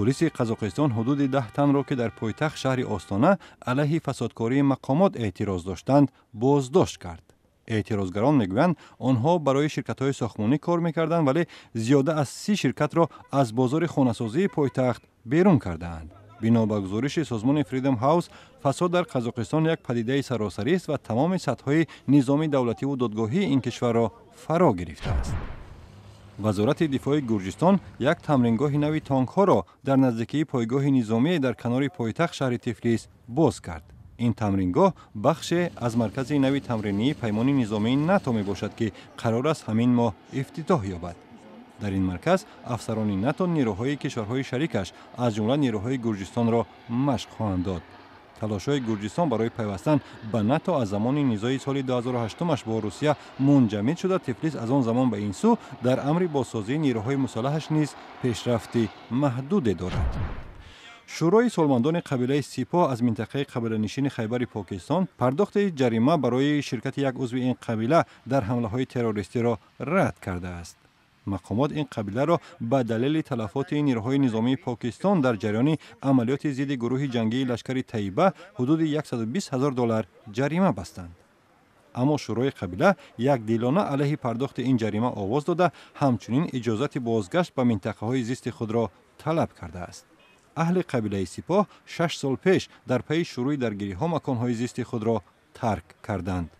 پلیس قزاقستان حدود 10 تن را که در پایتخت شهر آستانه علیه فسادکاری مقامات اعتراض داشتند بازداشت کرد. اعتراضگران میگویند آنها برای شرکت‌های ساختمانی کار می‌کردند ولی زیاده از 30 شرکت را از بازار خانه‌سازی پایتخت بیرون کردند. بنا به گزارش سازمان فریدم هاوس، فساد در قزاقستان یک پدیده سراسری است و تمام سطح‌های نظامی دولتی و دادگاهی این کشور را فرا گرفته است. وزارت دفاع گرجستان یک تمرینگاه نوی تانک‌ها را در نزدیکی پایگاه نظامی در کنار پایتخت شهر تفلیس باز کرد. این تمرینگاه بخش از مرکز نوی تمرینی پیمان نظامی ناتو می باشد که قرار است همین ماه افتتاح یابد. در این مرکز افسران ناتو نیروهای کشورهای شریکش از جمله نیروهای گرجستان را مشق خواهند داد. تلاش‌های گرجستان برای پیوستن به ناتو از زمان نزاع سال 2008 با روسیه منجمد شده. تفلیس از آن زمان به این سو در امر بازسازی نیروهای مسلحش نیز پیشرفت محدود دارد. شورای سالمندان قبیله سیپاه از منطقه قبیله‌نشین خیبر پاکستان پرداخت جریمه برای شرکت یک عضو این قبیله در حمله‌های تروریستی را رد کرده است. مقامات این قبیله را به دلیل تلفات نیروهای نظامی پاکستان در جریان عملیات ضد گروه جنگی لشکر طیبه حدود $120,000 جریمه بستند. اما شورای قبیله یک دیلانه علیه پرداخت این جریمه آواز داده، همچنین اجازت بازگشت به منطقه‌های زیست خود را طلب کرده است. اهل قبیله سیپاه 6 سال پیش در پی شروع درگیری‌ها مکان‌های زیست خود را ترک کردند.